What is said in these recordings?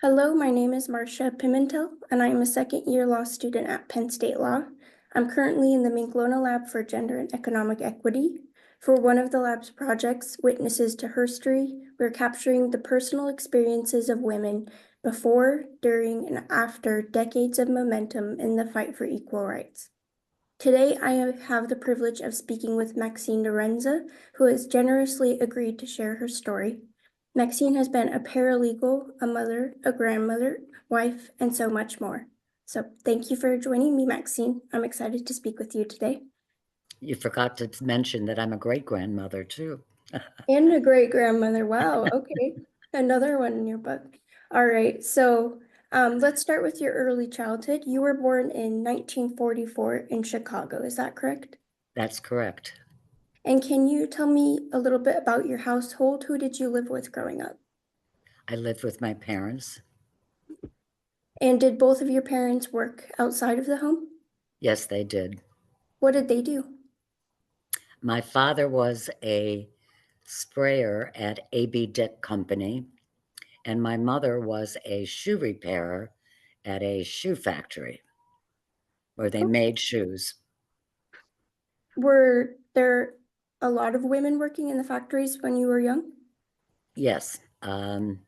Hello, my name is Marcia Pimentel, and I am a second-year law student at Penn State Law. I'm currently in the Minklona Lab for Gender and Economic Equity. For one of the lab's projects, Witnesses to Herstory, we're capturing the personal experiences of women before, during, and after decades of momentum in the fight for equal rights. Today, I have the privilege of speaking with Maxine DiRenza, who has generously agreed to share her story. Maxine has been a paralegal, a mother, a grandmother, wife, and so much more. So thank you for joining me, Maxine. I'm excited to speak with you today. You forgot to mention that I'm a great-grandmother too. And a great-grandmother. Wow, okay. Another one in your book. All right, so let's start with your early childhood. You were born in 1944 in Chicago, is that correct? That's correct. And can you tell me a little bit about your household? Who did you live with growing up? I lived with my parents. And did both of your parents work outside of the home? Yes, they did. What did they do? My father was a sprayer at A.B. Dick Company, and my mother was a shoe repairer at a shoe factory where they made shoes. Were there a lot of women working in the factories when you were young? Yes,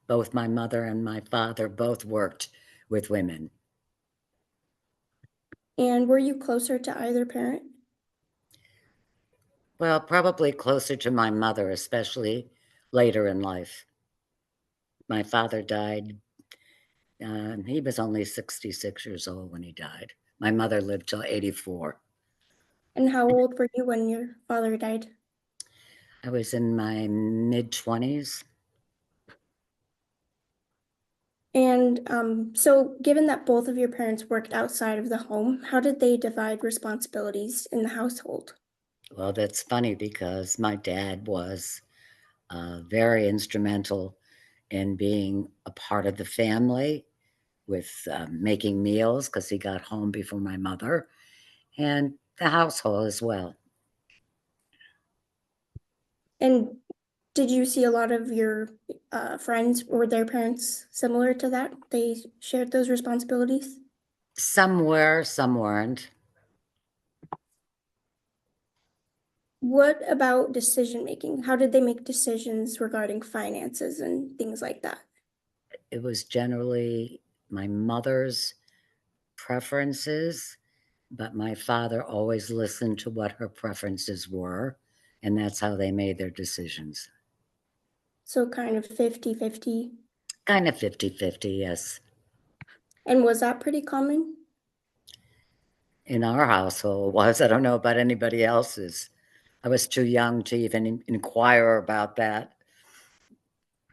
both my mother and my father both worked with women. And were you closer to either parent? Well, probably closer to my mother, especially later in life. My father died. He was only 66 years old when he died. My mother lived till 84. And how old were you when your father died? I was in my mid-20s. And so given that both of your parents worked outside of the home, how did they divide responsibilities in the household? Well, that's funny because my dad was very instrumental in being a part of the family with making meals because he got home before my mother, and the household as well. And did you see a lot of your friends or their parents similar to that? They shared those responsibilities? Some were, some weren't. What about decision making? How did they make decisions regarding finances and things like that? It was generally my mother's preferences, but my father always listened to what her preferences were, and that's how they made their decisions. So kind of 50-50. Kind of 50-50, yes. And was that pretty common? In our household was. I don't know about anybody else's. I was too young to even inquire about that.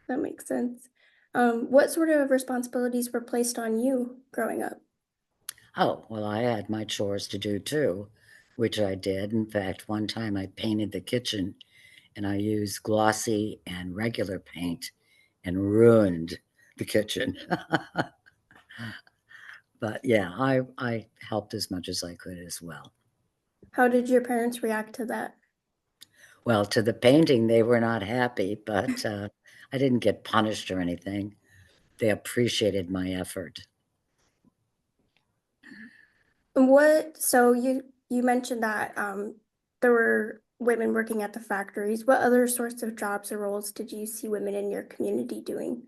That makes sense. What sort of responsibilities were placed on you growing up? Oh, well, I had my chores to do too, which I did. In fact, one time I painted the kitchen and I used glossy and regular paint and ruined the kitchen. But yeah, I helped as much as I could as well. How did your parents react to that? Well, to the painting, they were not happy, but I didn't get punished or anything. They appreciated my effort. So you mentioned that there were women working at the factories. What other sorts of jobs or roles did you see women in your community doing?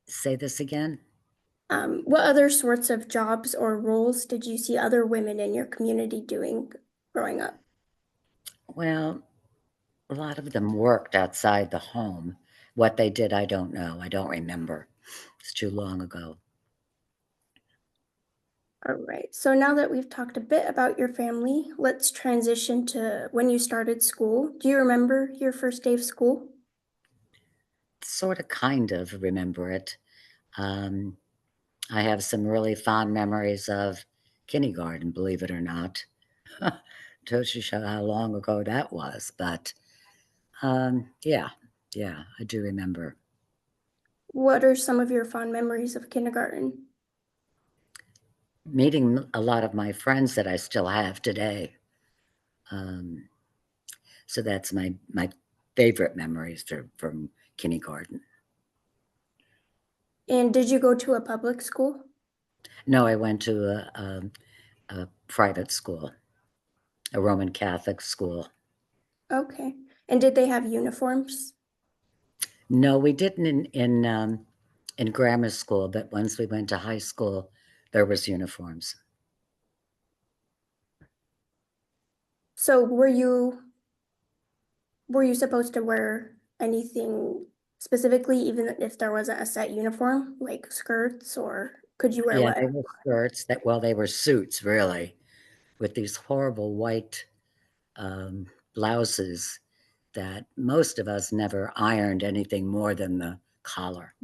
Say this again? What other sorts of jobs or roles did you see other women in your community doing growing up? Well, a lot of them worked outside the home. What they did, I don't know. I don't remember. It's too long ago. All right, so now that we've talked a bit about your family, let's transition to when you started school. Do you remember your first day of school? Sort of, kind of remember it. Um, I have some really fond memories of kindergarten, believe it or not. Tells you how long ago that was. But yeah, I do remember. What are some of your fond memories of kindergarten? Meeting a lot of my friends that I still have today. Um, so that's my favorite memories from kindergarten. And did you go to a public school? No, I went to a private school, a Roman Catholic school. Okay. And did they have uniforms? No, we didn't in grammar school, but once we went to high school, there was uniforms. So were you supposed to wear anything specifically, even if there wasn't a set uniform, like skirts, or could you wear Yeah, they whatever? were skirts that, well, they were suits really, with these horrible white blouses that most of us never ironed anything more than the collar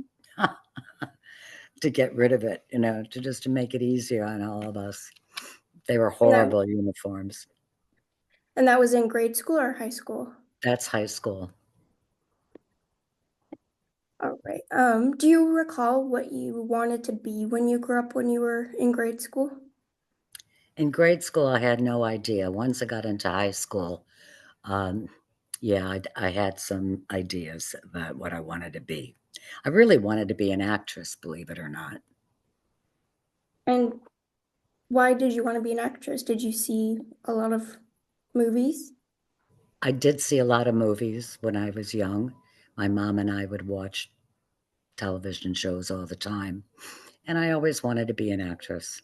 to get rid of it, to just to make it easier on all of us. They were And that horrible uniforms. and that was in grade school or high school? That's high school. All right. Do you recall what you wanted to be when you grew up when you were in grade school? In grade school, I had no idea. Once I got into high school, um, yeah, I had some ideas about what I wanted to be. I really wanted to be an actress, believe it or not. And why did you want to be an actress? Did you see a lot of movies? I did see a lot of movies when I was young. My mom and I would watch television shows all the time, and I always wanted to be an actress.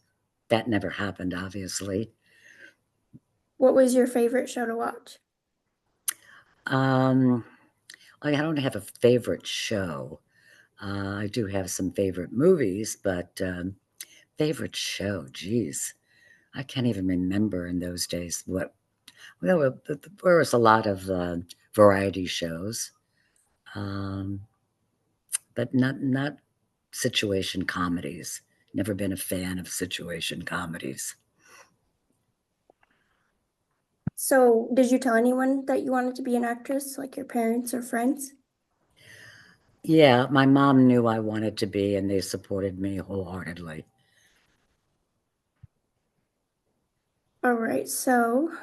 That never happened, obviously. What was your favorite show to watch? Um, I don't have a favorite show. I do have some favorite movies, but favorite show, geez, I can't even remember in those days what. Well, there was a lot of variety shows, um, but not situation comedies. Never been a fan of situation comedies. So, did you tell anyone that you wanted to be an actress, like your parents or friends? Yeah, my mom knew I wanted to be, and they supported me wholeheartedly. All right, so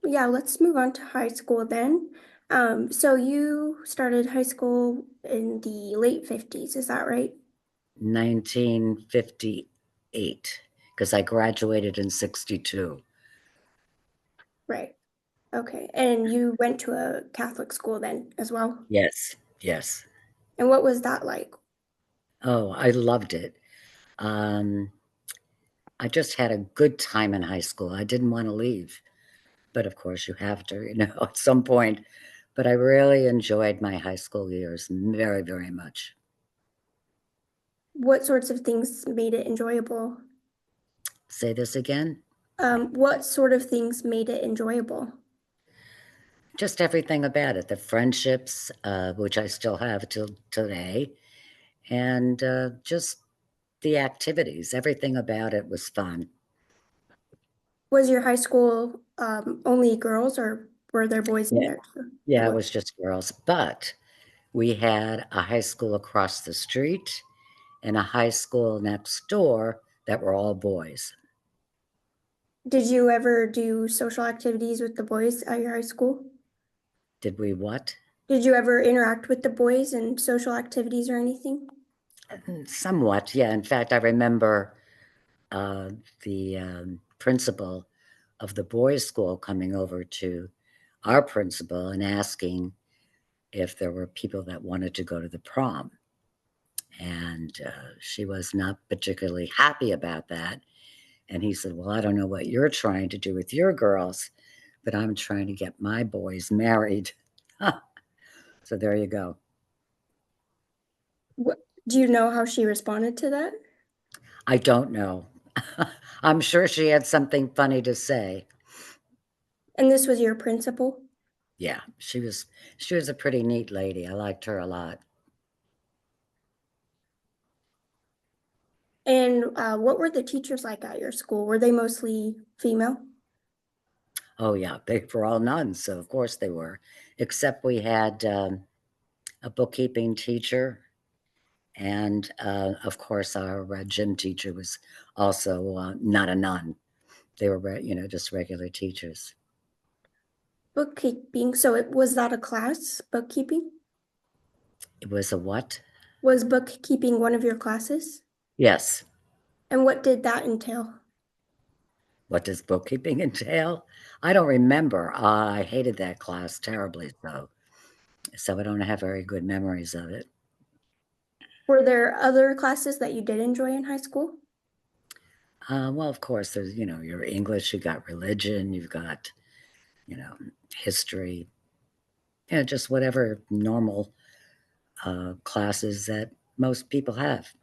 yeah, let's move on to high school then. So you started high school in the late 50s, is that right? 1958, because I graduated in 62. Right. Okay. And you went to a Catholic school then as well? Yes, yes. And what was that like? Oh, I loved it. Um, I just had a good time in high school. I didn't want to leave, but of course you have to, at some point. But I really enjoyed my high school years very, very much. What sorts of things made it enjoyable? Say this again? What sort of things made it enjoyable? Just everything about it, the friendships, which I still have till today, and just the activities. Everything about it was fun. Was your high school only girls or were there boys in Yeah, there too? It yeah, it was. was just girls. But we had a high school across the street and a high school next door that were all boys. Did you ever do social activities with the boys at your high school? Did we what? Did you ever interact with the boys in social activities or anything? Somewhat, yeah. In fact, I remember uh, the principal of the boys' school coming over to our principal and asking if there were people that wanted to go to the prom. And she was not particularly happy about that. And he said, "Well, I don't know what you're trying to do with your girls, but I'm trying to get my boys married." So there you go. What, do you know how she responded to that? I don't know. I'm sure she had something funny to say. And this was your principal? Yeah, she was a pretty neat lady. I liked her a lot. And what were the teachers like at your school? Were they mostly female? Oh yeah, they were all nuns, so of course they were. Except we had a bookkeeping teacher, and of course our gym teacher was also not a nun. They were, just regular teachers. Bookkeeping. So it was that a class, bookkeeping? It was a what? Was bookkeeping one of your classes? Yes. And what did that entail? What does bookkeeping entail? I don't remember. I hated that class terribly, so I don't have very good memories of it. Were there other classes that you did enjoy in high school? Well, of course, there's, your English, you've got religion, you've got, history, just whatever normal classes that most people have.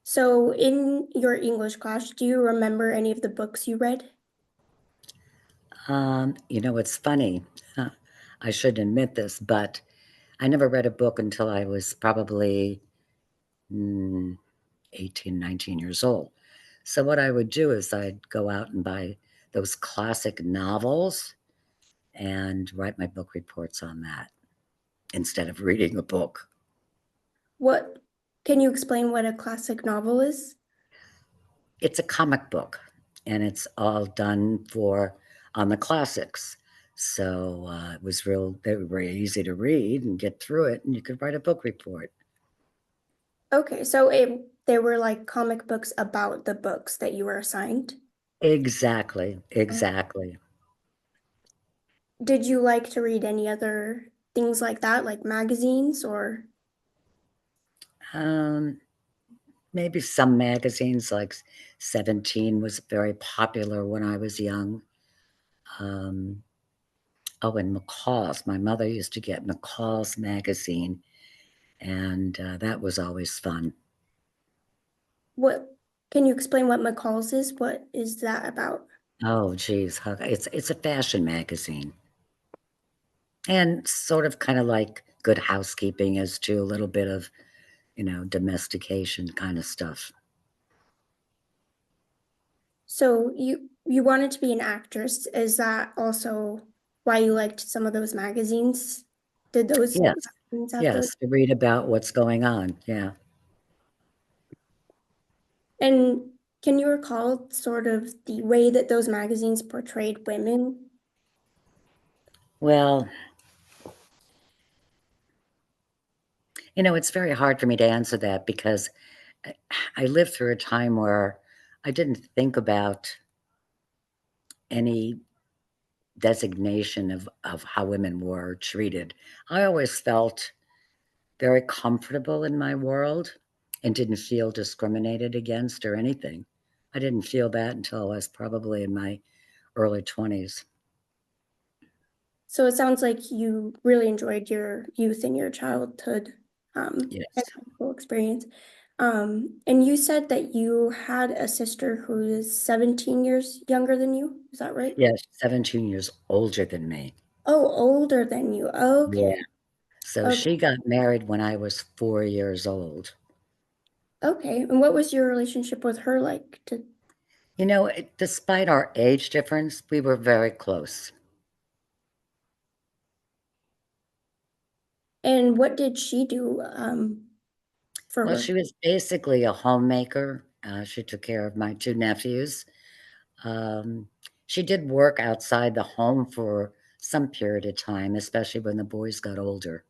So in your English class, do you remember any of the books you read? It's funny. I shouldn't admit this, but I never read a book until I was probably mm, 18, 19 years old. So what I would do is I'd go out and buy those classic novels and write my book reports on that instead of reading a book. What can you explain what a classic novel is? It's a comic book, and it's all done on the classics. So it was very easy to read and get through it, and you could write a book report. Okay, so they were like comic books about the books that you were assigned. Exactly, Oh. exactly. Did you like to read any other things like that, like magazines or? Um, Maybe some magazines like 17 was very popular when I was young. Um, oh, and McCall's. My mother used to get McCall's magazine, and that was always fun. What can you explain what McCall's is? What is that about? Oh, geez, it's a fashion magazine, and sort of kind of like Good Housekeeping as to a little bit of domestication kind of stuff. So you wanted to be an actress. Is that also why you liked some of those magazines? Did those Yes, magazines have those? yes, to read about what's going on. Yeah. And can you recall sort of the way that those magazines portrayed women? Well, it's very hard for me to answer that because I I lived through a time where I didn't think about any designation of how women were treated. I always felt very comfortable in my world and didn't feel discriminated against or anything. I didn't feel that until I was probably in my early 20s. So it sounds like you really enjoyed your youth and your childhood and Yes. high school experience. And you said that you had a sister who is 17 years younger than you. Is that right? Yes, 17 years older than me. Oh, older than you. Yeah. Okay. So Okay. she got married when I was 4 years old. Okay. And what was your relationship with her like? Despite our age difference, we were very close. And what did she do for Well, work? she was basically a homemaker. She took care of my 2 nephews. Um, she did work outside the home for some period of time, especially when the boys got older.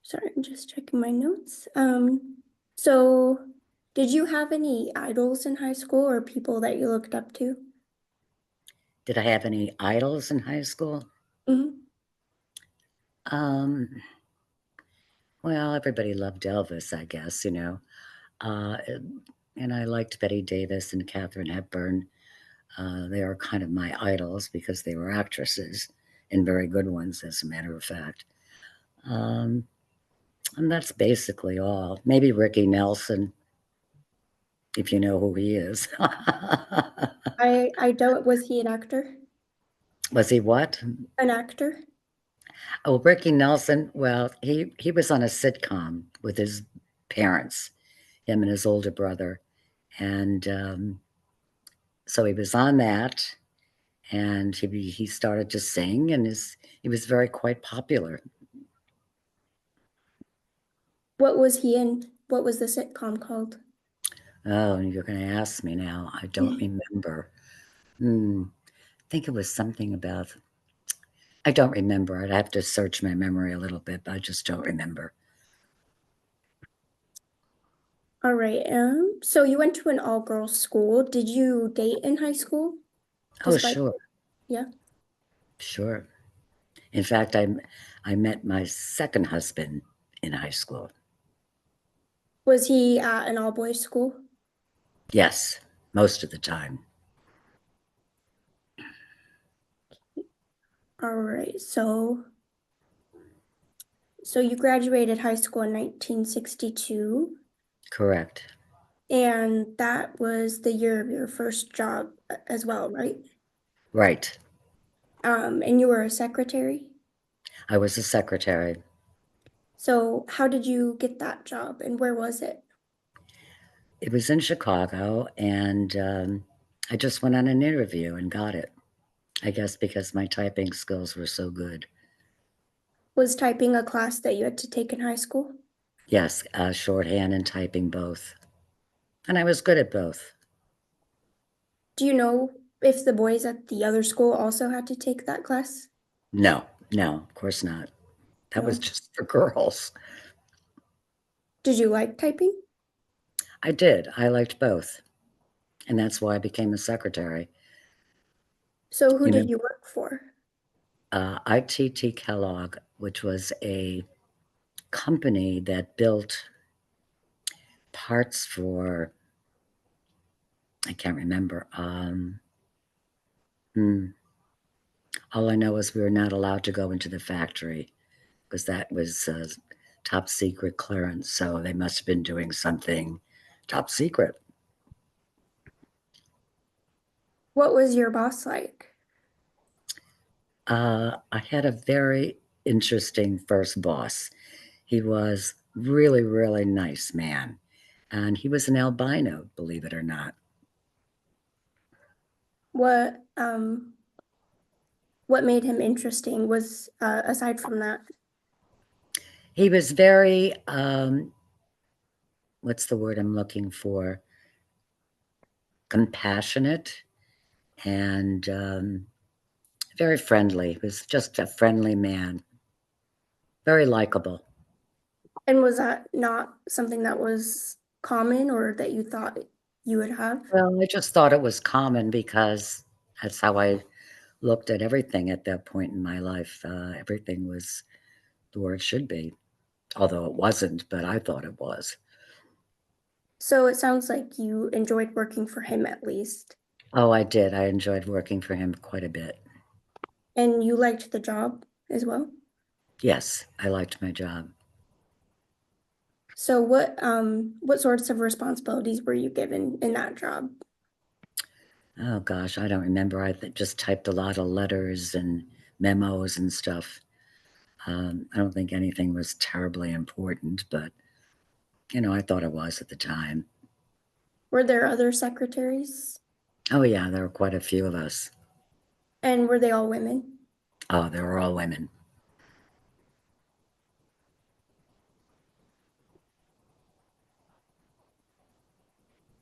Sorry, I'm just checking my notes. So did you have any idols in high school or people that you looked up to? Did I have any idols in high school? Mhm. Um, well, everybody loved Elvis, I guess, and I liked Betty Davis and Katharine Hepburn. They are kind of my idols because they were actresses and very good ones, as a matter of fact. Um, and that's basically all. Maybe Ricky Nelson, if you know who he is. I don't, was he an actor? Was he what? An actor? Oh, Ricky Nelson. Well, he was on a sitcom with his parents, him and his older brother, and so he was on that, and he started to sing, and he was very quite popular. What was he in? What was the sitcom called? Oh, and you're going to ask me now. I don't remember. Hmm. think it was something about, I don't remember. I'd have to search my memory a little bit, but I just don't remember. All right. So you went to an all-girls school. Did you date in high school? Oh, Despite, sure, yeah. sure. In fact, I met my second husband in high school. Was he at an all-boys school? Yes, most of the time. All right. So you graduated high school in 1962, Correct. and that was the year of your first job as well, right? Right. And you were a secretary. I was a secretary. So how did you get that job, and where was it? It was in Chicago, and I just went on an interview and got it. I guess because my typing skills were so good. Was typing a class that you had to take in high school? Yes, shorthand and typing both. And I was good at both. Do you know if the boys at the other school also had to take that class? No, no, of course not. That was No. just for girls. Did you like typing? I did. I liked both. And that's why I became a secretary. So who You know, did you work for? ITT Kellogg, which was a company that built parts for, I can't remember. Hmm, all I know is we were not allowed to go into the factory because that was top secret clearance. So they must have been doing something top secret. What was your boss like? I had a very interesting first boss. He was really, really nice man. And he was an albino, believe it or not. What um what made him interesting was aside from that? He was very, what's the word I'm looking for? Compassionate and very friendly. He was just a friendly man, very likable. And was that not something that was common or that you thought you would have? Well, I just thought it was common because that's how I looked at everything at that point in my life. Everything was the way it should be, although it wasn't, but I thought it was. So it sounds like you enjoyed working for him at least, Oh, I did. I enjoyed working for him quite a bit. and you liked the job as well. Yes, I liked my job. So what sorts of responsibilities were you given in that job? Oh gosh, I don't remember. Just typed a lot of letters and memos and stuff. I don't think anything was terribly important, but I thought it was at the time. Were there other secretaries? Oh yeah, there were quite a few of us. And were they all women? Oh, they were all women.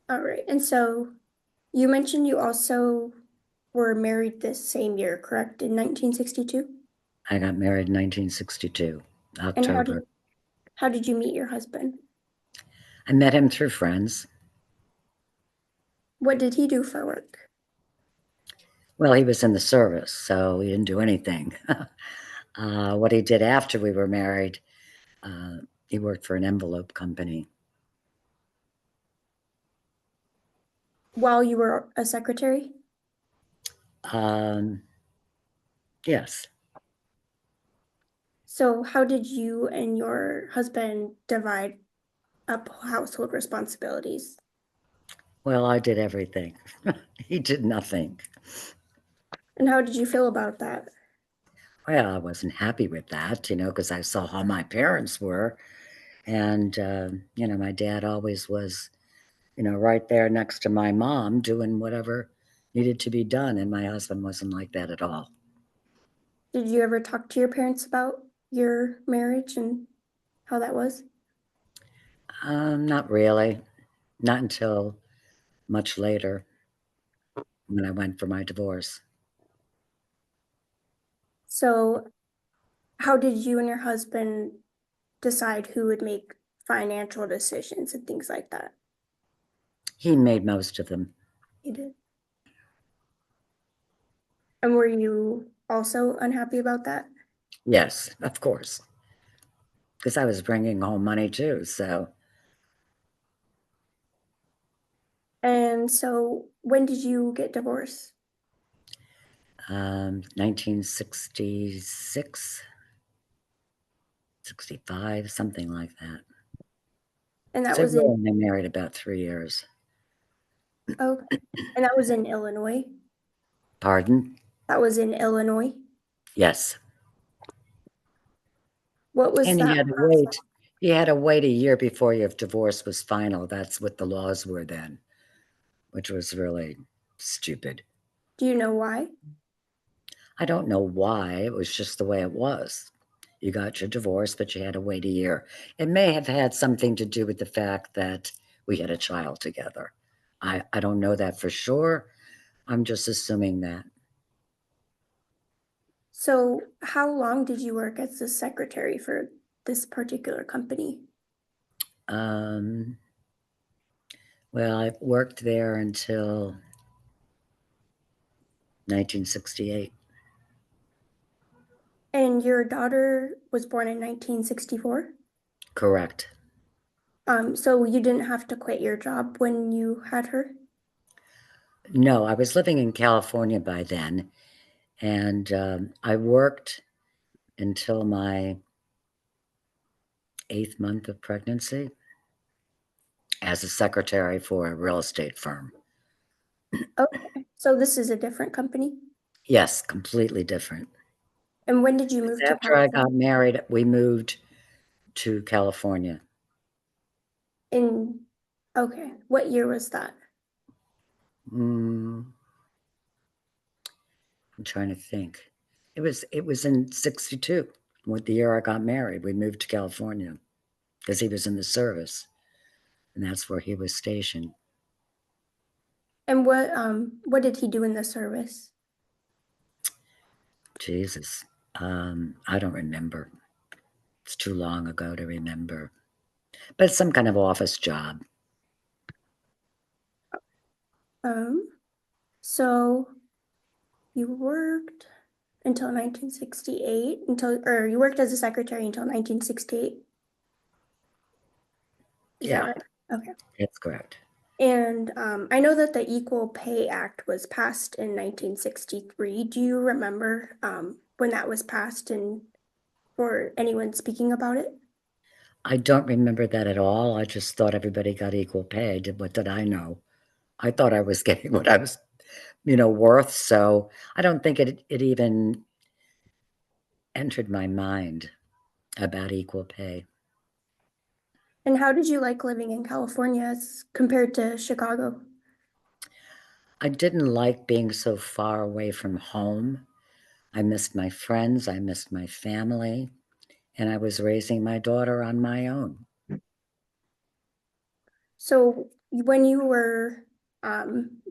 All right. And so you mentioned you also were married this same year, correct? In 1962? I got married in 1962, And October. how did you meet your husband? I met him through friends. What did he do for work? Well, he was in the service, so he didn't do anything. What he did after we were married, uh, he worked for an envelope company. While you were a secretary? Um, yes. So how did you and your husband divide up household responsibilities? Well, I did everything. He did nothing. And how did you feel about that? Well, I wasn't happy with that, because I saw how my parents were. And, my dad always was, right there next to my mom doing whatever needed to be done. And my husband wasn't like that at all. Did you ever talk to your parents about your marriage and how that was? Not really. Not until much later when I went for my divorce. So how did you and your husband decide who would make financial decisions and things like that? He made most of them. You did. And were you also unhappy about that? Yes, of course, because I was bringing home money too. So And so when did you get divorced? 1966, 65, something like that. And that So was we in, only married about 3 years. okay. And that was in Illinois. Pardon? That was in Illinois. Yes. What was And that process? he had to wait a year before your divorce was final. That's what the laws were then, which was really stupid. Do you know why? I don't know why. It was just the way it was. You got your divorce, but you had to wait a year. It may have had something to do with the fact that we had a child together. I don't know that for sure. I'm just assuming that. So how long did you work as the secretary for this particular company? Um, well, I worked there until 1968. And your daughter was born in 1964? Correct. So you didn't have to quit your job when you had her? No, I was living in California by then, and I worked until my 8th month of pregnancy as a secretary for a real estate firm. Okay, so this is a different company? Yes, completely different. And when did you 'Cause move to after I got California? married, we moved to California. In, okay, what year was that? Mm, I'm trying to think. It was in 62. What the year I got married, we moved to California because he was in the service, and that's where he was stationed. And what did he do in the service? Jesus. I don't remember. It's too long ago to remember. But it's some kind of office job. Um, so you worked until 1968, or you worked as a secretary until 1968. Is that Yeah, right? Okay. that's correct. And I know that the Equal Pay Act was passed in 1963. Do you remember when that was passed and or anyone speaking about it? I don't remember that at all. I just thought everybody got equal pay. What did I know? I thought I was getting what I was, worth. So I don't think it even entered my mind about equal pay. And how did you like living in California as compared to Chicago? I didn't like being so far away from home. I missed my friends. I missed my family. And I was raising my daughter on my own. So when you were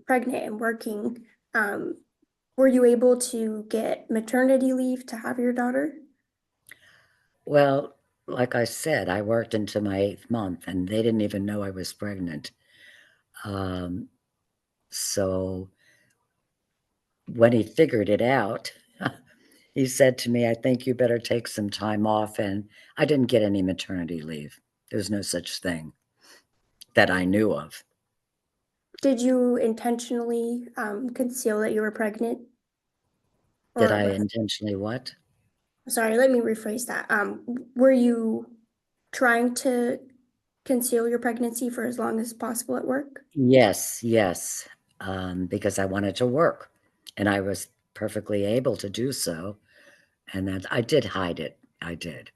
pregnant and working, were you able to get maternity leave to have your daughter? Well, like I said, I worked into my 8th month and they didn't even know I was pregnant. Um, so when he figured it out, he said to me, I think you better take some time off. And I didn't get any maternity leave. There's no such thing that I knew of. Did you intentionally conceal that you were pregnant? Did Or I was intentionally what? Sorry, let me rephrase that. Were you trying to conceal your pregnancy for as long as possible at work? Yes, yes, because I wanted to work, and I was perfectly able to do so, and that I did hide it. I did.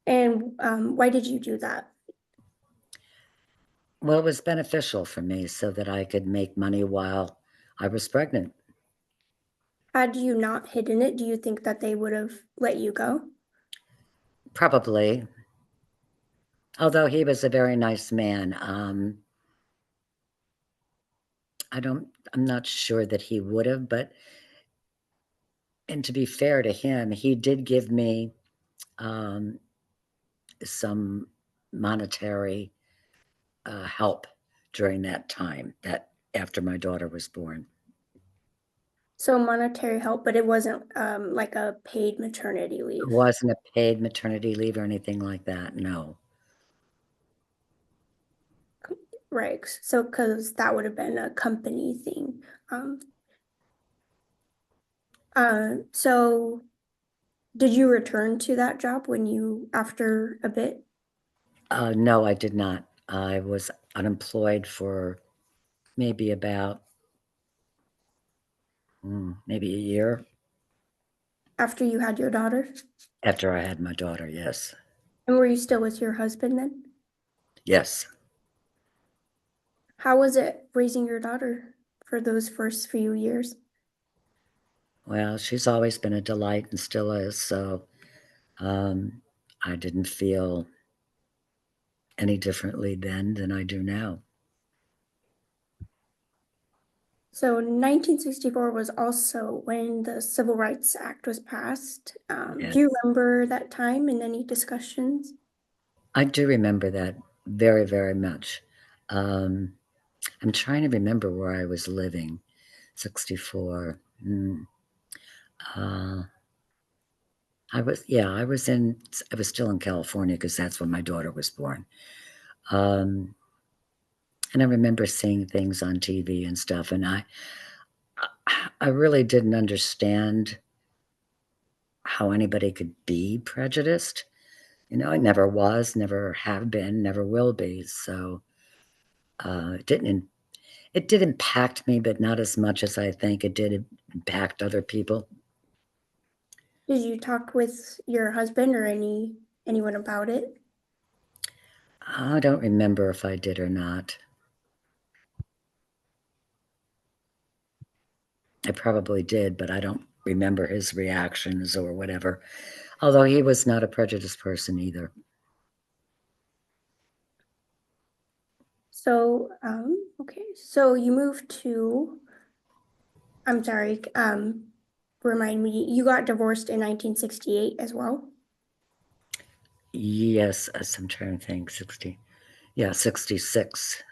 And why did you do that? Well, it was beneficial for me so that I could make money while I was pregnant. Had you not hidden it, do you think that they would have let you go? Probably, although he was a very nice man. I'm not sure that he would have, but And to be fair to him, he did give me some monetary help during that time, that after my daughter was born. So monetary help, but it wasn't like a paid maternity It leave. wasn't a paid maternity leave or anything like that, no. Right. So, because that would have been a company thing. So did you return to that job after a bit? No, I did not. I was unemployed for maybe about maybe a year After you had your daughter? after I had my daughter, yes. And were you still with your husband then? Yes. How was it raising your daughter for those first few years? Well, she's always been a delight and still is, so I didn't feel any differently then than I do now. So 1964 was also when the Civil Rights Act was passed. Yes. Do you remember that time and any discussions? I do remember that very, very much. I'm trying to remember where I was living. 64. Uh, I was still in California because that's when my daughter was born. Um, and I remember seeing things on TV and stuff, and I really didn't understand how anybody could be prejudiced. I never was, never have been, never will be. So it did impact me, but not as much as I think it did impact other people. Did you talk with your husband or anyone about it? I don't remember if I did or not. I probably did, but I don't remember his reactions or whatever. Although he was not a prejudiced person either. So, okay, so you moved I'm sorry, remind me, you got divorced in 1968 as well? Yes, I'm trying to think. 66. 66.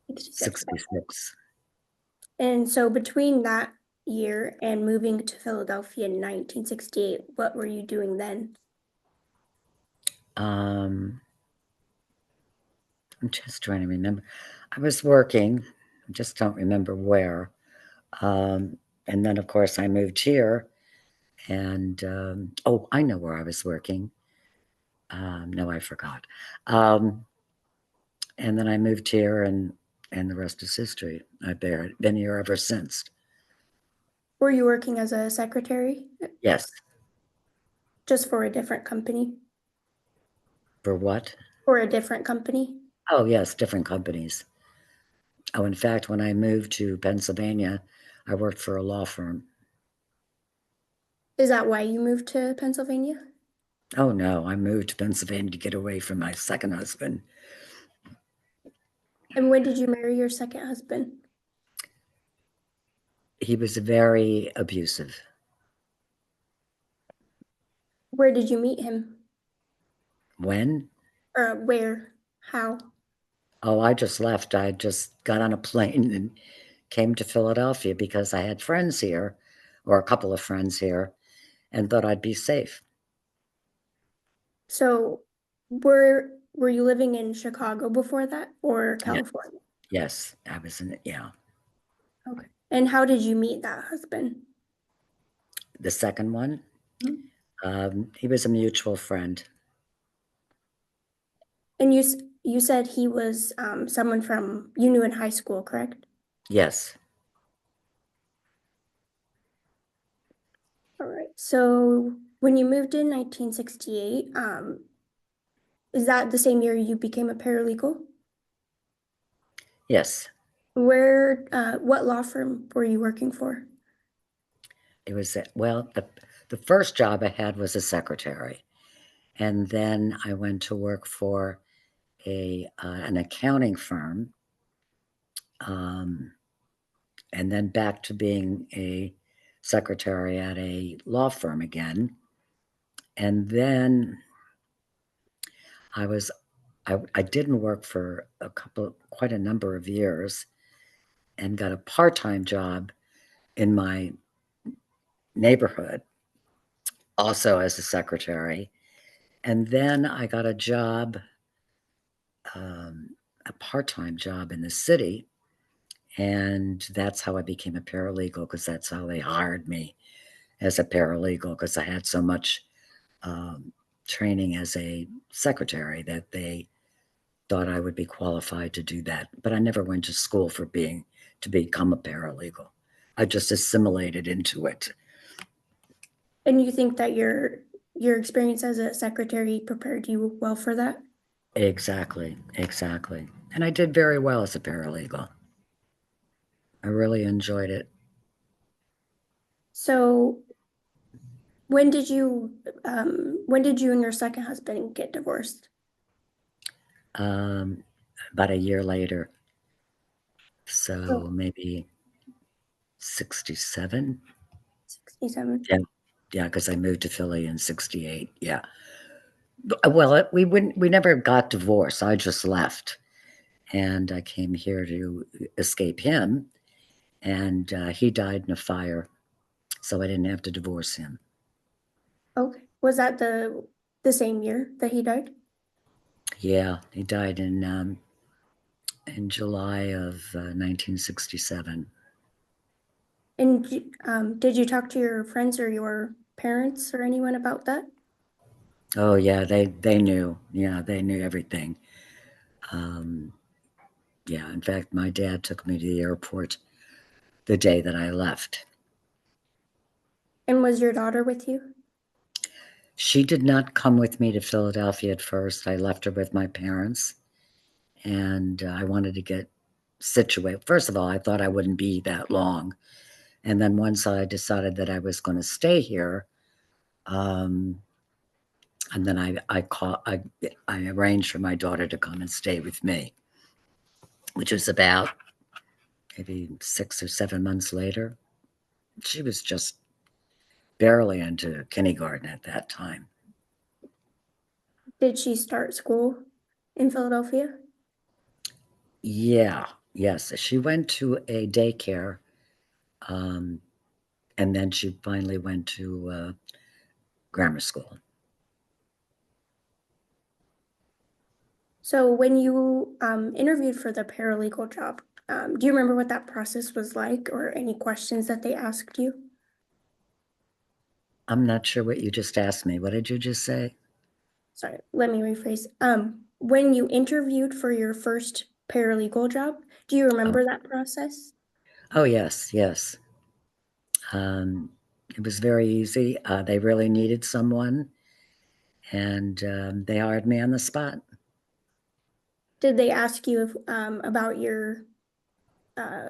66. And so between that year and moving to Philadelphia in 1968, what were you doing then? Um, I'm just trying to remember. I was working, I just don't remember where. And then, of course, I moved here, and oh, I know where I was working. No, I forgot. Um, and then I moved here, and the rest is history. I've been here ever since. Were you working as a secretary Yes. just for a different company? For what? Or a different company? Oh, yes, different companies. Oh, in fact, when I moved to Pennsylvania, I worked for a law firm. Is that why you moved to Pennsylvania? Oh, no, I moved to Pennsylvania to get away from my second husband. And when did you marry your second husband? He was very abusive. Where did you meet him? When? Or where? How? Oh, I just left. I just got on a plane and came to Philadelphia because I had friends here, or a couple of friends here, and thought I'd be safe. So were you living in Chicago before that or Yeah. California? Yes, I was in it. Yeah. Okay. And how did you meet that husband? The second one, Mhm. he was a mutual friend. And you said he was someone from you knew in high school, correct? Yes. All right. So when you moved in 1968, is that the same year you became a paralegal? Yes. What law firm were you working for? It was, well, the first job I had was a secretary. And then I went to work for an accounting firm, um, and then back to being a secretary at a law firm again. And then I didn't work for quite a number of years, and got a part-time job in my neighborhood, also as a secretary. And then I got a job, a part-time job in the city. And that's how I became a paralegal, because that's how they hired me, as a paralegal, because I had so much training as a secretary that they thought I would be qualified to do that. But I never went to school to become a paralegal. I just assimilated into it. And you think that your experience as a secretary prepared you well for that? Exactly. And I did very well as a paralegal. I really enjoyed it. So when did you and your second husband get divorced? Um, about a year later, so So maybe 67. 67. Yeah, because I moved to Philly in 68. Yeah. Well, we never got divorced. I just left, and I came here to escape him, and he died in a fire, so I didn't have to divorce him. Okay. Was that the same year that he died? Yeah, he died in July of 1967. And did you talk to your friends or your parents or anyone about that? Oh yeah, they knew. Yeah, they knew everything. Um, yeah, in fact, my dad took me to the airport the day that I left. And was your daughter with you? She did not come with me to Philadelphia at first. I left her with my parents, and I wanted to get situated. First of all, I thought I wouldn't be that long, and then once I decided that I was going to stay here, um, and then I arranged for my daughter to come and stay with me, which was about maybe 6 or 7 months later. She was just barely into kindergarten at that time. Did she start school in Philadelphia? Yeah, yes. She went to a daycare, um, and then she finally went to grammar school. So when you interviewed for the paralegal job, do you remember what that process was like or any questions that they asked you? I'm not sure what you just asked me. What did you just say? Sorry, let me rephrase. When you interviewed for your first paralegal job, do you Oh, remember that process? oh yes, yes. Um, it was very easy. They really needed someone, and they hired me on the spot. Did they ask you about your uh,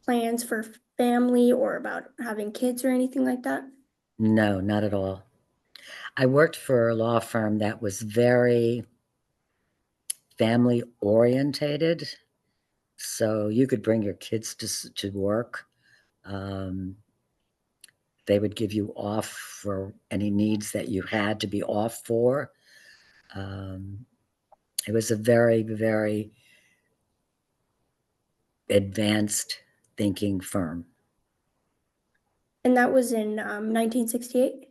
plans for family or about having kids or anything like that? No, not at all. I worked for a law firm that was very family orientated, so you could bring your kids to work. Um, they would give you off for any needs that you had to be off for. Um, it was a very, very advanced thinking firm. And that was in 1968?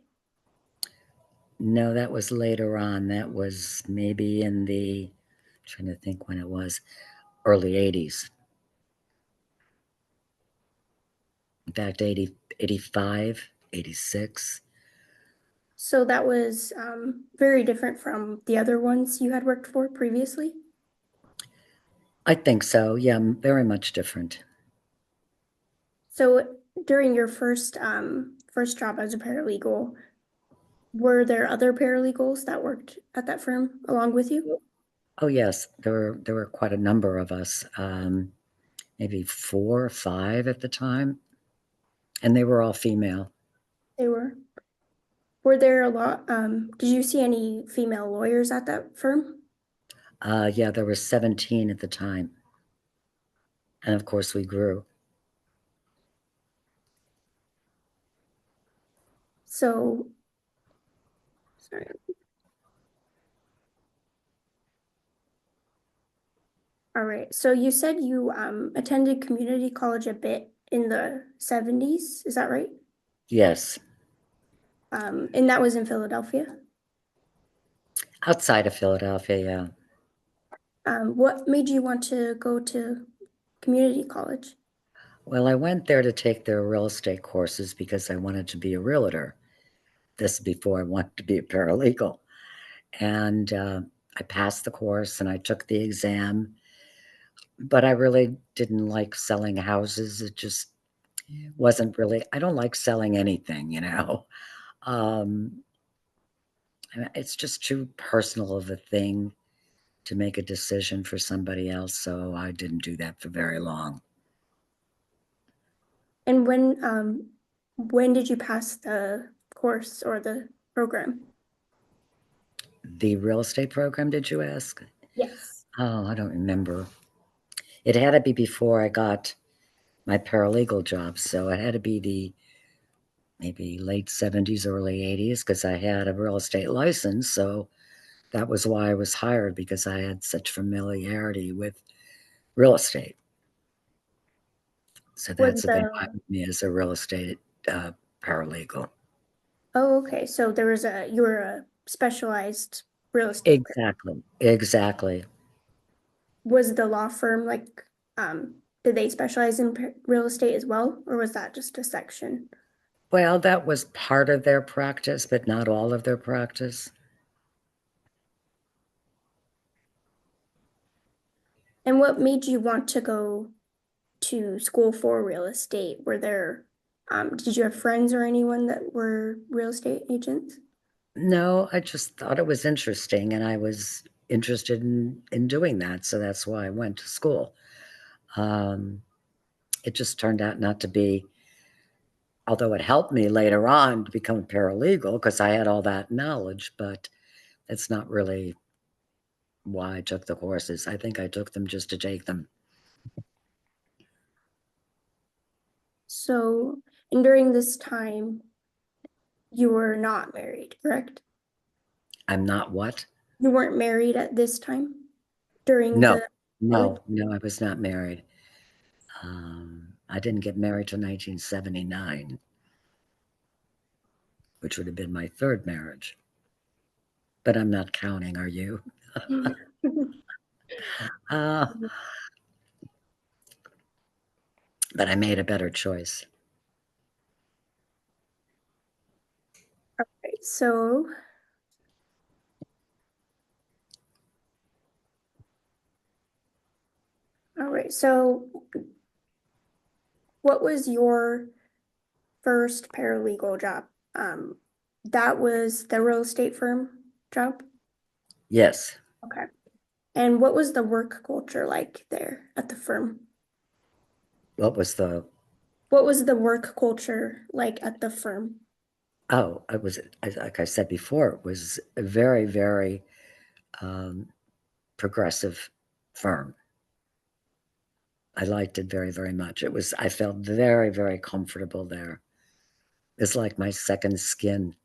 No, that was later on. That was maybe in the, trying to think when it was, early 80s. In fact, 80, 85, 86. So that was very different from the other ones you had worked for previously? I think so. Yeah, very much different. So during your first job as a paralegal, were there other paralegals that worked at that firm along with you? Oh yes, there were quite a number of us, maybe 4 or 5 at the time, and they were all female. They were. Were there a lot, did you see any female lawyers at that firm? Yeah, there were 17 at the time, and of course we grew. So, sorry. All right. So you said you attended community college a bit in the 70s. Is that right? Yes, And that was in Philadelphia. outside of Philadelphia, yeah. What made you want to go to community college? Well, I went there to take their real estate courses because I wanted to be a realtor. This is before I wanted to be a paralegal. And I passed the course and I took the exam, but I really didn't like selling houses. It just wasn't really, I don't like selling anything, you know. Um, and it's just too personal of a thing to make a decision for somebody else. So I didn't do that for very long. And when did you pass the course or the program? The real estate program, did you ask? Yes. Oh, I don't remember. It had to be before I got my paralegal job. So it had to be the maybe late 70s, early 80s, because I had a real estate license. So that was why I was hired, because I had such familiarity with real estate. So Was that's what they the hired me as a real estate paralegal. Oh, okay. So you were a specialized real estate. Exactly. Exactly. Was the law firm like, did they specialize in real estate as well, or was that just a section? Well, that was part of their practice, but not all of their practice. And what made you want to go to school for real estate? Did you have friends or anyone that were real estate agents? No, I just thought it was interesting and I was interested in doing that. So that's why I went to school. Um, it just turned out not to be, although it helped me later on to become a paralegal because I had all that knowledge, but it's not really why I took the courses. I think I took them just to take them. So, and during this time, you were not married, correct? I'm not what? You weren't married at this time during No, the college? no, I was not married. I didn't get married till 1979, which would have been my third marriage. But I'm not counting, are you? Uh, but I made a better choice. Right, so, all right, so what was your first paralegal job? Um, that was the real estate firm job? Yes. Okay. And what was the work culture like there at the firm? What was the, What was the work culture like at the firm? oh, it was, like I said before, it was a very, very um, progressive firm. I liked it very, very much. I felt very, very comfortable there. It's like my second skin.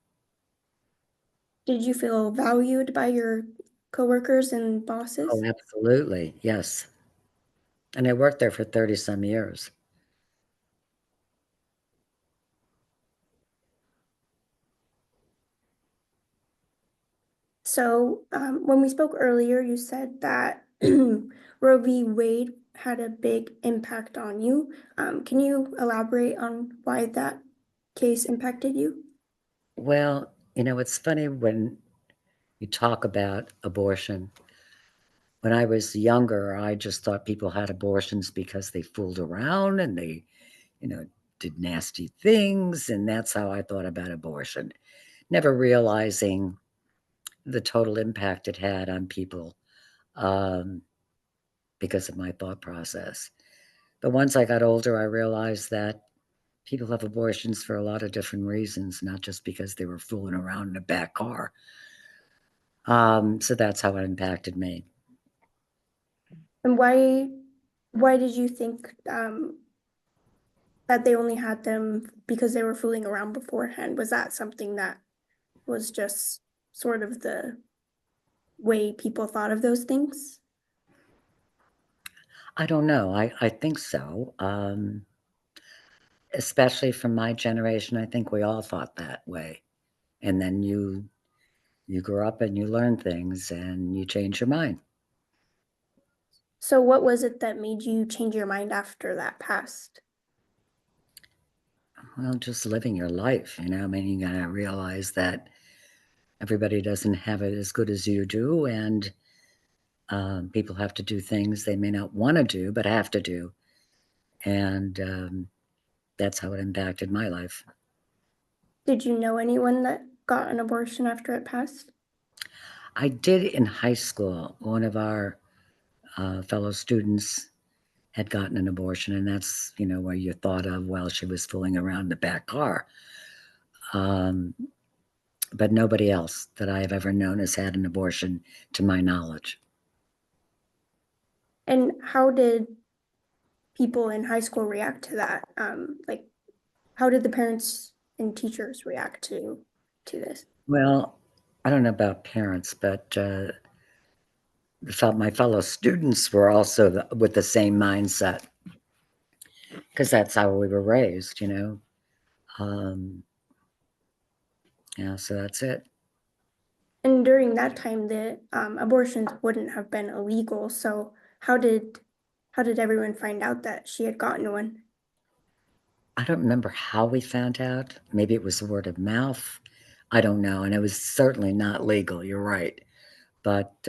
Did you feel valued by your coworkers and Oh, bosses? absolutely. Yes. And I worked there for 30 some years. So, when we spoke earlier, you said that Roe v. Wade had a big impact on you. Can you elaborate on why that case impacted you? Well, you know, it's funny when you talk about abortion. When I was younger, I just thought people had abortions because they fooled around and they, you know, did nasty things. And that's how I thought about abortion, never realizing the total impact it had on people um, because of my thought process. But once I got older, I realized that people have abortions for a lot of different reasons, not just because they were fooling around in a back car. So that's how it impacted me. And why did you think that they only had them because they were fooling around beforehand? Was that something that was just sort of the way people thought of those things? I don't know. I think so. Especially from my generation, I think we all thought that way. And then you grow up and you learn things and you change your mind. So what was it that made you change your mind after that passed? Well, just living your life, you know. I mean, you gotta realize that everybody doesn't have it as good as you do, and people have to do things they may not want to do, but have to do. And that's how it impacted my life. Did you know anyone that got an abortion after it passed? I did in high school. One of our fellow students had gotten an abortion, and that's, you know, where you thought of, well, she was fooling around in the back car. Um, but nobody else that I have ever known has had an abortion, to my knowledge. And how did people in high school react to that? Like, how did the parents and teachers react to this? Well, I don't know about parents, but my fellow students were also with the same mindset because that's how we were raised, you know. Um, yeah, so that's it. And during that time, the abortions wouldn't have been illegal. So how did everyone find out that she had gotten one? I don't remember how we found out. Maybe it was word of mouth. I don't know. And it was certainly not legal. You're right. But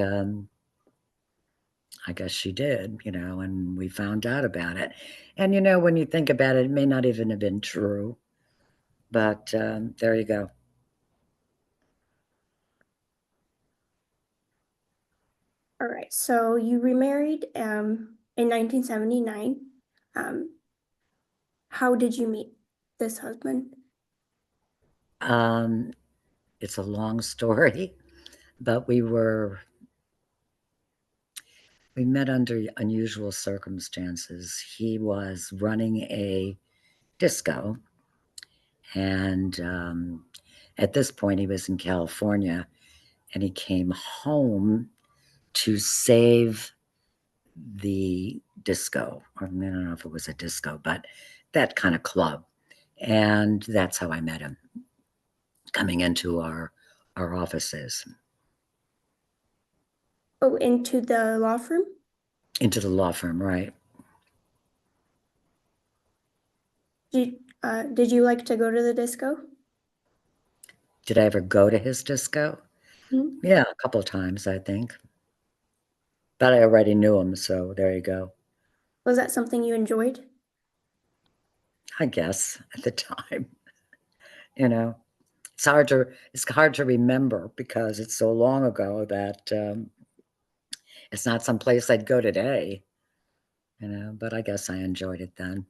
I guess she did, you know, and we found out about it. And, you know, when you think about it, it may not even have been true. But there you go. All right. So you remarried in 1979. Um, how did you meet this husband? Um, it's a long story, but we met under unusual circumstances. He was running a disco, and at this point, he was in California, and he came home to save the disco. Or I don't know if it was a disco, but that kind of club. And that's how I met him, coming into our offices, Oh, into the law firm? into the law firm, right? Did you like to go to the disco? Did I ever go to his disco? Mhm. Yeah, a couple of times, I think. But I already knew him, so there you go. Was that something you enjoyed? I guess at the time, you know, it's hard to remember because it's so long ago that it's not some place I'd go today, you know. But I guess I enjoyed it then.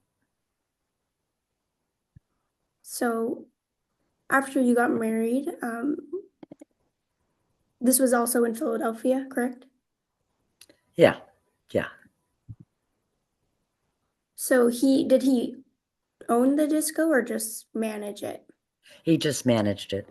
So after you got married, this was also in Philadelphia, correct? Yeah, yeah. So did he own the disco or just manage it? He just managed it.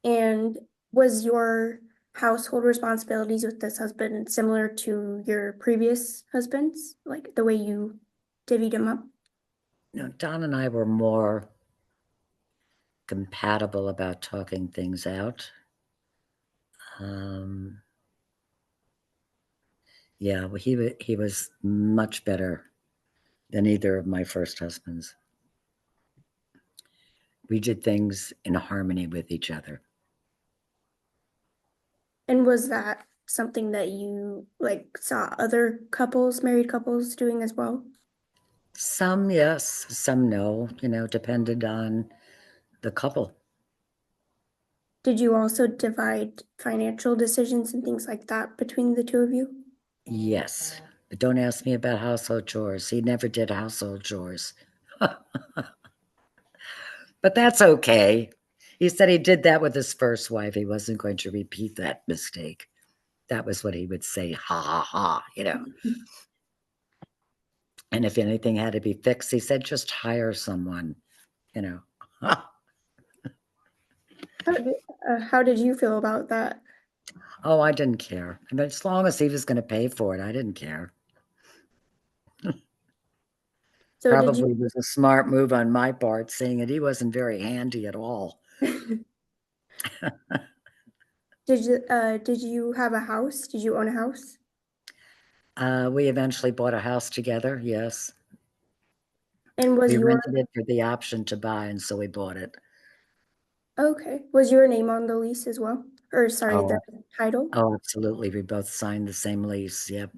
And was your household responsibilities with this husband similar to your previous husbands? Like the way you divvied them up? You know, Don and I were more compatible about talking things out. Um, yeah, well, he was much better than either of my first husbands. We did things in harmony with each other. And was that something that you like saw other couples, married couples doing as well? Some yes, some no, you know, depended on the couple. Did you also divide financial decisions and things like that between the two of you? Yes, but don't ask me about household chores. He never did household chores. But that's okay. He said he did that with his first wife. He wasn't going to repeat that mistake. That was what he would say, ha ha ha, And if anything had to be fixed, he said, just hire someone, you know. How did you feel about that? Oh, I didn't care. I mean, as long as he was going to pay for it, I didn't care. So did you Probably was a smart move on my part, seeing that he wasn't very handy at all. did you have a house? Did you own a house? We eventually bought a house together, yes. And was We your rented it for the option to buy, and so we bought it. okay, was your name on the lease as well? Or sorry, the Oh, title? oh, absolutely. We both signed the same lease. Yep.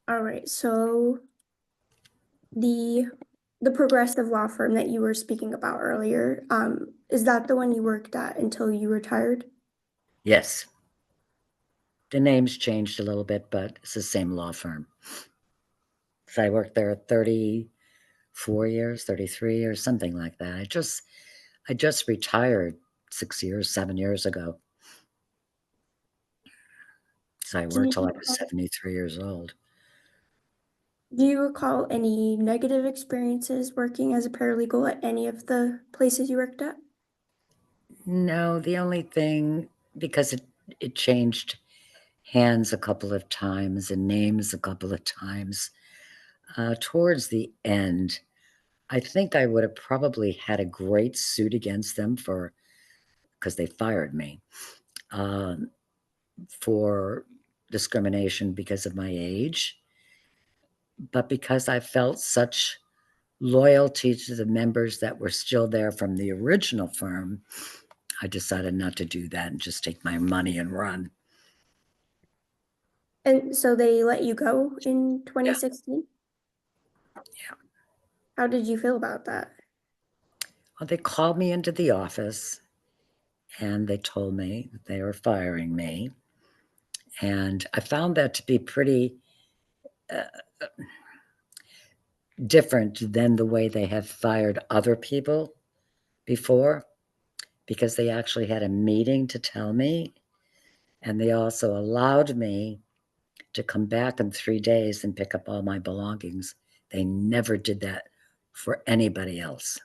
All right, so the the progressive law firm that you were speaking about earlier, is that the one you worked at until you retired? Yes. The name's changed a little bit, but it's the same law firm. So I worked there 34 years, 33 years, something like that. I just retired 6 years, 7 years ago. So I Do worked you till I was recall, 73 years old. do you recall any negative experiences working as a paralegal at any of the places you worked at? No, the only thing, because it changed hands a couple of times and names a couple of times, towards the end, I think I would have probably had a great suit against them because they fired me, um, for discrimination because of my age. But because I felt such loyalty to the members that were still there from the original firm, I decided not to do that and just take my money and run. And so they let you go in 2016? Yeah. How did you feel about that? Well, they called me into the office and they told me that they were firing me. And I found that to be pretty uh, different than the way they have fired other people before, because they actually had a meeting to tell me. And they also allowed me to come back in 3 days and pick up all my belongings. They never did that for anybody else,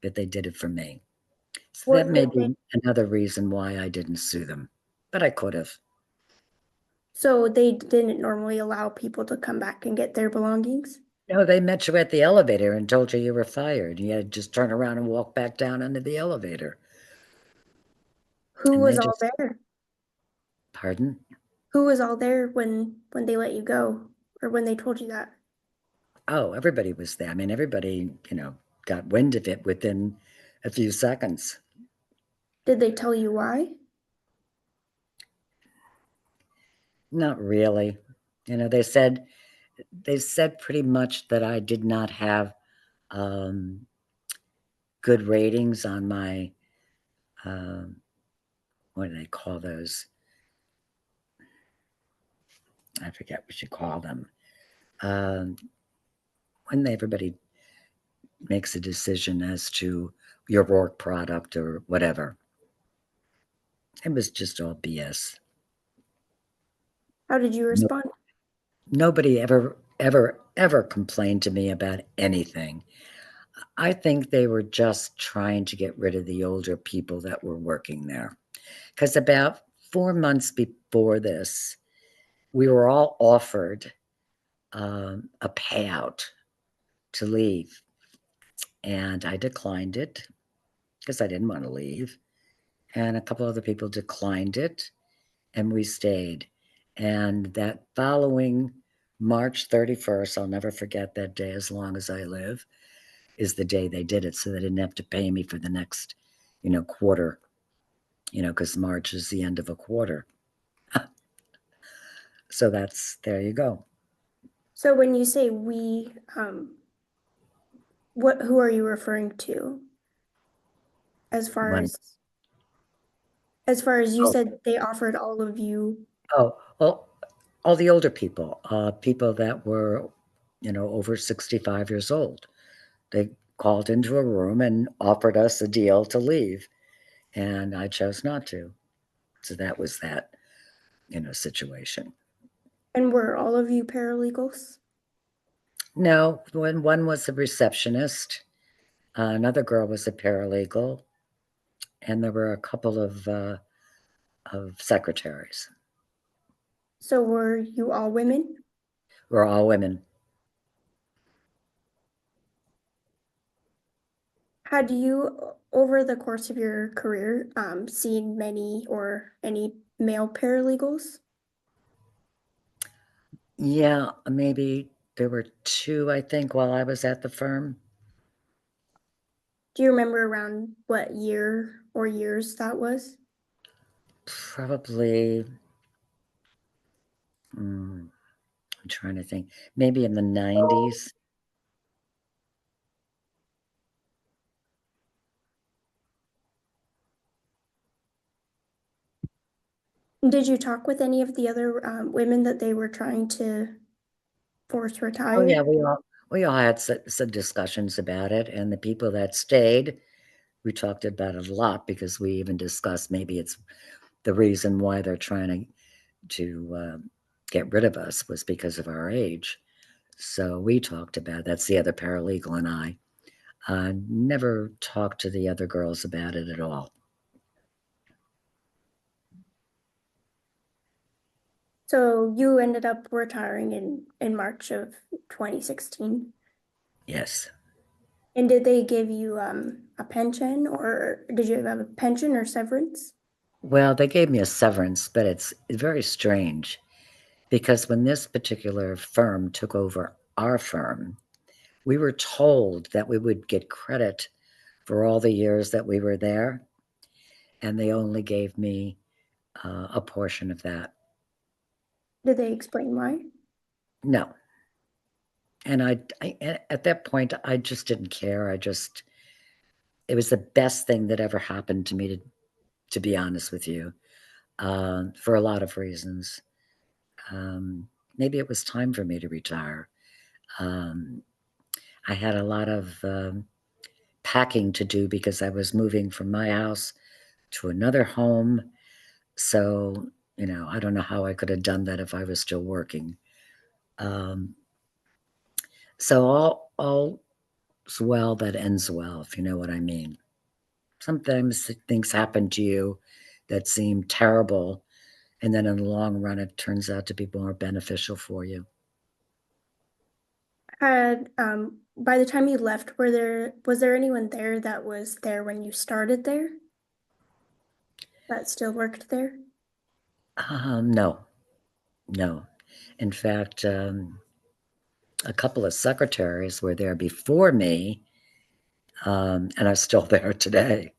but they did it for me. So that What may did they, be another reason why I didn't sue them, but I could have. so they didn't normally allow people to come back and get their belongings? No, they met you at the elevator and told you were fired. You had to just turn around and walk back down into the elevator. Who And they was all just, there? pardon? Who was all there when they let you go or when they told you that? Oh, everybody was there. I mean, everybody, got wind of it within a few seconds. Did they tell you why? Not really. They said pretty much that I did not have um, good ratings on my, um, what do they call those? I forget what you call them. Um, when everybody makes a decision as to your work product or whatever. It was just all BS. How did you No, respond? nobody ever complained to me about anything. I think they were just trying to get rid of the older people that were working there. Because about 4 months before this, we were all offered a payout to leave. And I declined it because I didn't want to leave. And a couple other people declined it, and we stayed. And that following March 31st, I'll never forget that day as long as I live, is the day they did it. So they didn't have to pay me for the next, quarter, because March is the end of a quarter. So there you go. So when you say we, who are you referring to? As far When, as as far as you oh, said they offered all of you. well, all the older people, people that were, over 65 years old. They called into a room and offered us a deal to leave, and I chose not to. So that was that, situation. And were all of you paralegals? No, when one was a receptionist, another girl was a paralegal, and there were a couple of secretaries. So were you all women? We're all women. Had you, over the course of your career, seen many or any male paralegals? Yeah, maybe there were two, I think, while I was at the firm. Do you remember around what year or years that was? Probably, I'm trying to think, maybe in the 90s. Did you talk with any of the other women that they were trying to force Oh, retire? yeah, we all had some discussions about it, and the people that stayed, we talked about it a lot because we even discussed maybe it's the reason why they're trying to get rid of us was because of our age. So we talked about that's the other paralegal and I. Never talked to the other girls about it at all. So you ended up retiring in March of 2016. Yes. And did they give you a pension, or did you have a pension or severance? Well, they gave me a severance, but it's very strange because when this particular firm took over our firm, we were told that we would get credit for all the years that we were there, and they only gave me a portion of that. Did they explain why? No. And at that point, I just didn't care. It was the best thing that ever happened to me, to be honest with you, for a lot of reasons. Maybe it was time for me to retire. Um, I had a lot of packing to do because I was moving from my house to another home. So, I don't know how I could have done that if I was still working. Um, so all's well that ends well, if you know what I mean. Sometimes things happen to you that seem terrible, and then in the long run, it turns out to be more beneficial for you. Had by the time you left, was there anyone there that was there when you started there that still worked there? No, no. In fact, a couple of secretaries were there before me, and are still there today.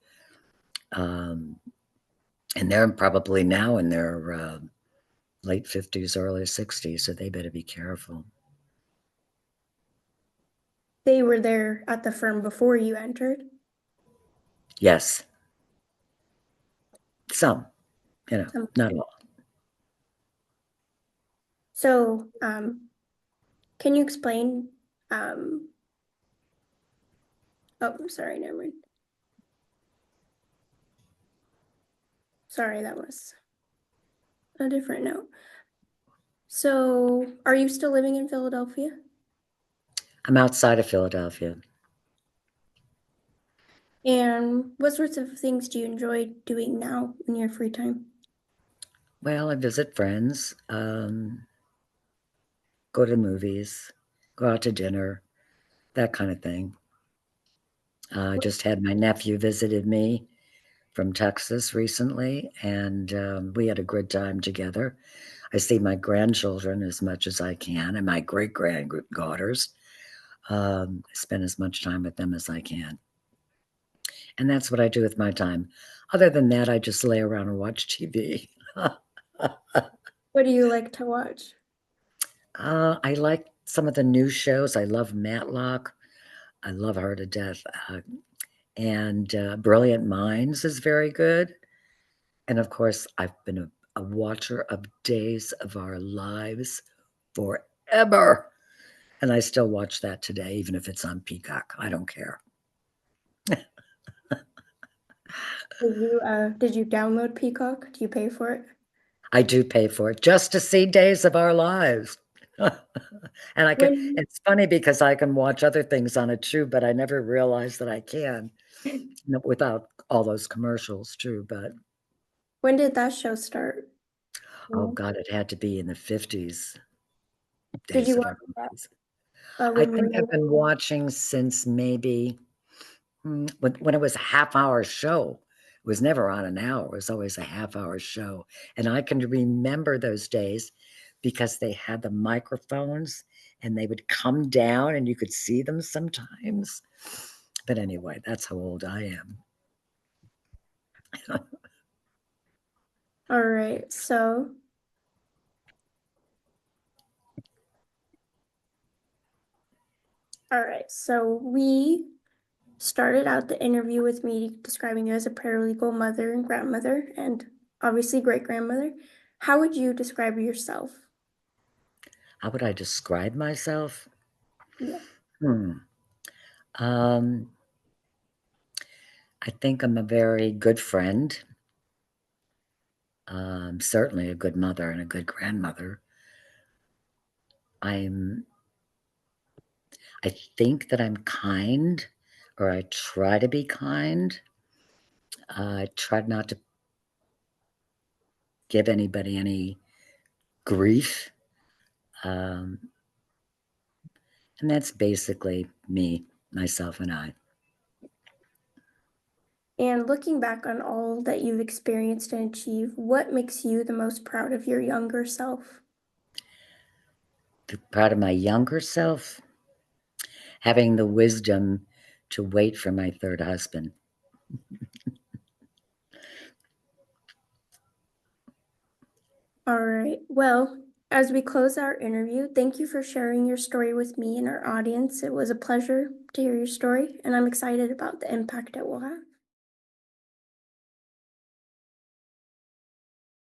Um, and they're probably now in their late 50s, early 60s, so they better be careful. They were there at the firm before you entered. Yes, some, Some- not all. So, can you explain? Oh, sorry, never mind. Sorry, that was a different note. So, are you still living in Philadelphia? I'm outside of Philadelphia. And what sorts of things do you enjoy doing now in your free time? Well, I visit friends, go to movies, go out to dinner, that kind of thing. I just had my nephew visited me from Texas recently, and we had a good time together. I see my grandchildren as much as I can, and my great granddaughters. Spend as much time with them as I can, and that's what I do with my time. Other than that, I just lay around and watch TV. What do you like to watch? I like some of the new shows. I love Matlock. I love her to death. And Brilliant Minds is very good. And of course, I've been a watcher of Days of Our Lives forever. And I still watch that today, even if it's on Peacock. I don't care. Did you download Peacock? Do you pay for it? I do pay for it just to see Days of Our Lives. And When it's funny because I can watch other things on it too, but I never realized that I can without all those commercials too. But when did that show start? oh Yeah. God, it had to be in the 50s, Did Days you of watch Our Lives. that I when you were think I've younger? been watching since maybe when it was a half-hour show. It was never on an hour, it was always a half-hour show, and I can remember those days because they had the microphones, and they would come down, and you could see them sometimes. But anyway, that's how old I am. All right, so we started out the interview with me describing you as a paralegal mother and grandmother, and obviously great grandmother. How would you describe yourself? How would I describe myself? Yeah. Hmm. Um, I think I'm a very good friend, certainly a good mother and a good grandmother. I'm I think that I'm kind, or I try to be kind. I try not to give anybody any grief. Um, and that's basically me, myself, and I. And looking back on all that you've experienced and achieved, what makes you the most proud of your younger self? Proud of my younger self, having the wisdom to wait for my third husband. All right. Well, as we close our interview, thank you for sharing your story with me and our audience. It was a pleasure to hear your story, and I'm excited about the impact it will have.